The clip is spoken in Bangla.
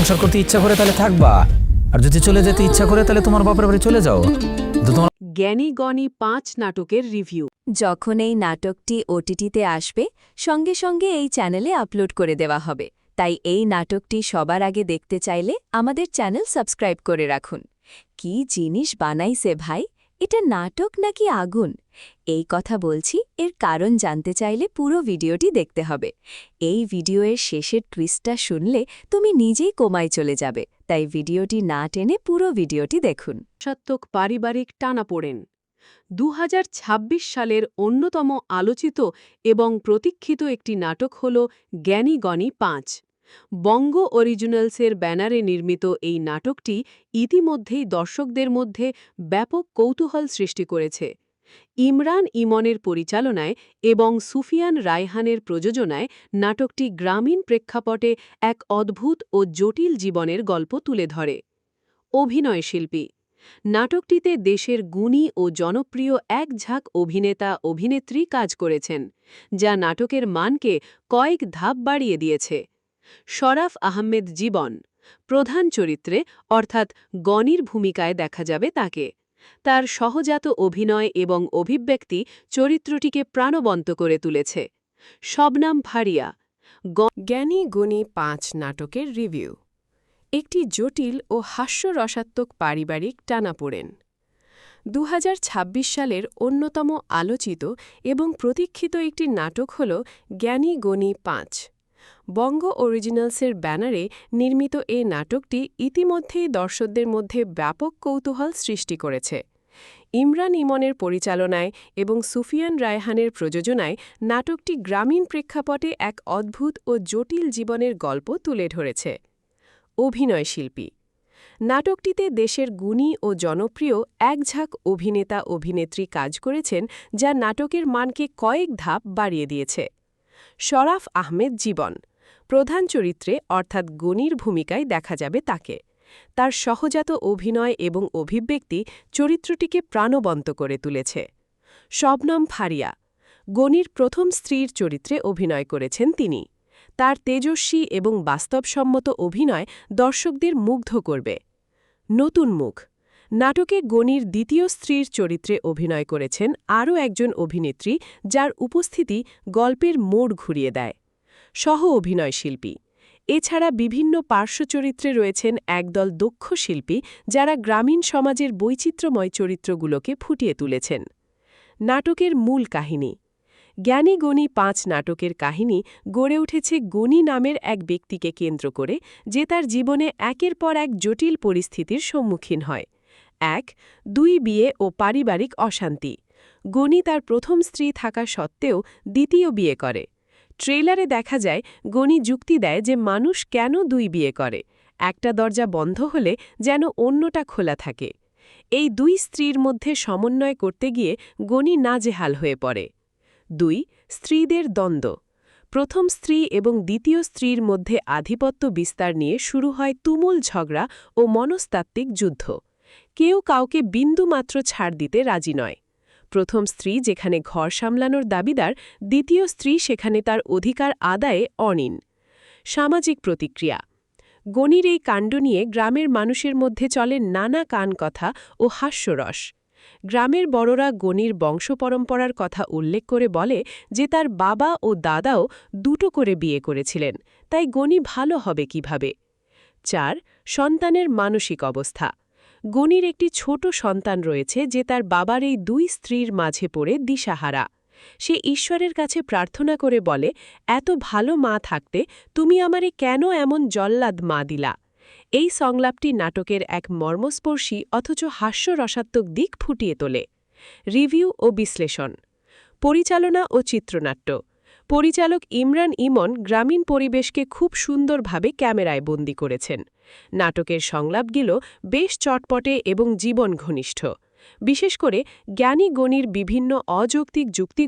সংসার করতে ইচ্ছা করে তাহলে থাকবা, আর যদি চলে যেতে ইচ্ছা করে তাহলে তোমার বাপের বাড়ি চলে যাও। তোমার জ্ঞানী গণী ৫ নাটকের রিভিউ। যখন এই নাটকটি ওটিটিতে আসবে সঙ্গে সঙ্গে এই চ্যানেলে আপলোড করে দেওয়া হবে, তাই এই নাটকটি সবার আগে দেখতে চাইলে আমাদের চ্যানেল সাবস্ক্রাইব করে রাখুন। কি জিনিস বানাইছে ভাই, এটা নাটক নাকি আগুন? এই কথা বলছি, এর কারণ জানতে চাইলে পুরো ভিডিওটি দেখতে হবে। এই ভিডিওর শেষের টুইস্টটা শুনলে তুমি নিজেই কোমায় চলে যাবে, তাই ভিডিওটি না টেনে পুরো ভিডিওটি দেখুন। রসাত্মক পারিবারিক টানাপোড়েন ২০২৬ সালের অন্যতম আলোচিত এবং প্রতীক্ষিত একটি নাটক হল জ্ঞানী গণী ৫। বঙ্গ অরিজিনালসের ব্যানারে নির্মিত এই নাটকটি ইতিমধ্যেই দর্শকদের মধ্যে ব্যাপক কৌতূহল সৃষ্টি করেছে। ইমরান ইমনের পরিচালনায় এবং সুফিয়ান রায়হানের প্রযোজনায় নাটকটি গ্রামীণ প্রেক্ষাপটে এক অদ্ভুত ও জটিল জীবনের গল্প তুলে ধরে। অভিনয়শিল্পী নাটকটিতে দেশের গুণী ও জনপ্রিয় এক ঝাঁক অভিনেতা-অভিনেত্রী কাজ করেছেন, যা নাটকের মানকে কয়েক ধাপ বাড়িয়ে দিয়েছে। শরাফ আহমেদ জীবন প্রধান চরিত্রে অর্থাৎ গণীর ভূমিকায় দেখা যাবে তাকে। তার সহজাত অভিনয় এবং অভিব্যক্তি চরিত্রটিকে প্রাণবন্ত করে তুলেছে। শবনাম ফারিয়া জ্ঞানী গণী ৫ নাটকের রিভিউ। একটি জটিল ও হাস্যরসাত্মক পারিবারিক টানাপোড়েন ২০২৬ সালের অন্যতম আলোচিত এবং প্রতীক্ষিত একটি নাটক হল জ্ঞানী গণী ৫। বঙ্গ অরিজিনালসের ব্যানারে নির্মিত এই নাটকটি ইতিমধ্যেই দর্শকদের মধ্যে ব্যাপক কৌতূহল সৃষ্টি করেছে। ইমরান ইমনের পরিচালনায় এবং সুফিয়ান রায়হানের প্রযোজনায় নাটকটি গ্রামীণ প্রেক্ষাপটে এক অদ্ভুত ও জটিল জীবনের গল্প তুলে ধরেছে। অভিনয়শিল্পী নাটকটিতে দেশের গুণী ও জনপ্রিয় এক ঝাঁক অভিনেতা-অভিনেত্রী কাজ করেছেন, যা নাটকের মানকে কয়েক ধাপ বাড়িয়ে দিয়েছে। শরাফ আহমেদ জীবন প্রধান চরিত্রে অর্থাৎ গণীর ভূমিকায় দেখা যাবে তাকে। তার সহজাত অভিনয় এবং অভিব্যক্তি চরিত্রটিকে প্রাণবন্ত করে তুলেছে। শবনম ফারিয়া গণীর প্রথম স্ত্রীর চরিত্রে অভিনয় করেছেন তিনি। তার তেজস্বী এবং বাস্তবসম্মত অভিনয় দর্শকদের মুগ্ধ করবে। নতুন মুখ নাটকে গণীর দ্বিতীয় স্ত্রীর চরিত্রে অভিনয় করেছেন আরও একজন অভিনেত্রী, যার উপস্থিতি গল্পের মোড় ঘুরিয়ে দেয়। সহ অভিনয়শিল্পী এছাড়া বিভিন্ন পার্শ্বচরিত্রে রয়েছেন একদল দক্ষ শিল্পী, যারা গ্রামীণ সমাজের বৈচিত্র্যময় চরিত্রগুলোকে ফুটিয়ে তুলেছেন। নাটকের মূল কাহিনী জ্ঞানী গণী ৫ নাটকের কাহিনী গড়ে উঠেছে গণী নামের এক ব্যক্তিকে কেন্দ্র করে, যে তার জীবনে একের পর এক জটিল পরিস্থিতির সম্মুখীন হয়। ১. ২ বিয়ে ও পারিবারিক অশান্তি। গণী তার প্রথম স্ত্রী থাকা সত্ত্বেও দ্বিতীয় বিয়ে করে। ট্রেলারে দেখা যায় গণী যুক্তি দেয় যে মানুষ কেন ২ বিয়ে করে, একটা দরজা বন্ধ হলে যেন অন্যটা খোলা থাকে। এই ২ স্ত্রীর মধ্যে সমন্বয় করতে গিয়ে গণী নাজেহাল হয়ে পড়ে। ২. স্ত্রীদের দ্বন্দ্ব প্রথম স্ত্রী এবং দ্বিতীয় স্ত্রীর মধ্যে আধিপত্য বিস্তার নিয়ে শুরু হয় তুমুল ঝগড়া ও মনস্তাত্ত্বিক যুদ্ধ। কেউ কাউকে বিন্দুমাত্র ছাড় দিতে রাজি নয়। প্রথম স্ত্রী যেখানে ঘর সামলানোর দাবিদার, দ্বিতীয় স্ত্রী সেখানে তার অধিকার আদায়ে অনীন। সামাজিক প্রতিক্রিয়া গণীর এই কাণ্ড নিয়ে গ্রামের মানুষের মধ্যে চলে নানা কান কথা ও হাস্যরস। গ্রামের বড়রা গণীর বংশপরম্পরার কথা উল্লেখ করে বলে যে তার বাবা ও দাদাও দুটো করে বিয়ে করেছিলেন, তাই গণী ভালো হবে কিভাবে। ৪. সন্তানের মানসিক অবস্থা গণীর একটি ছোট সন্তান রয়েছে, যে তার বাবার এই ২ স্ত্রীর মাঝে পড়ে দিশাহারা। সে ঈশ্বরের কাছে প্রার্থনা করে বলে, এত ভালো মা থাকতে তুমি আমারে কেন এমন জল্লাদ মা দিলা। এই সংলাপটি নাটকের এক মর্মস্পর্শী অথচ হাস্যরসাত্মক দিক ফুটিয়ে তোলে। রিভিউ ও বিশ্লেষণ পরিচালনা ও চিত্রনাট্য পরিচালক ইমরান ইমন গ্রামীণ পরিবেশকে খুব সুন্দরভাবে ক্যামেরায় বন্দী করেছেন। নাটকের সংলাপগুলো বেশ চটপটে এবং জীবন ঘনিষ্ঠ। বিশেষ করে জ্ঞানী গণীর বিভিন্ন অযৌক্তিক যুক্তিগুলো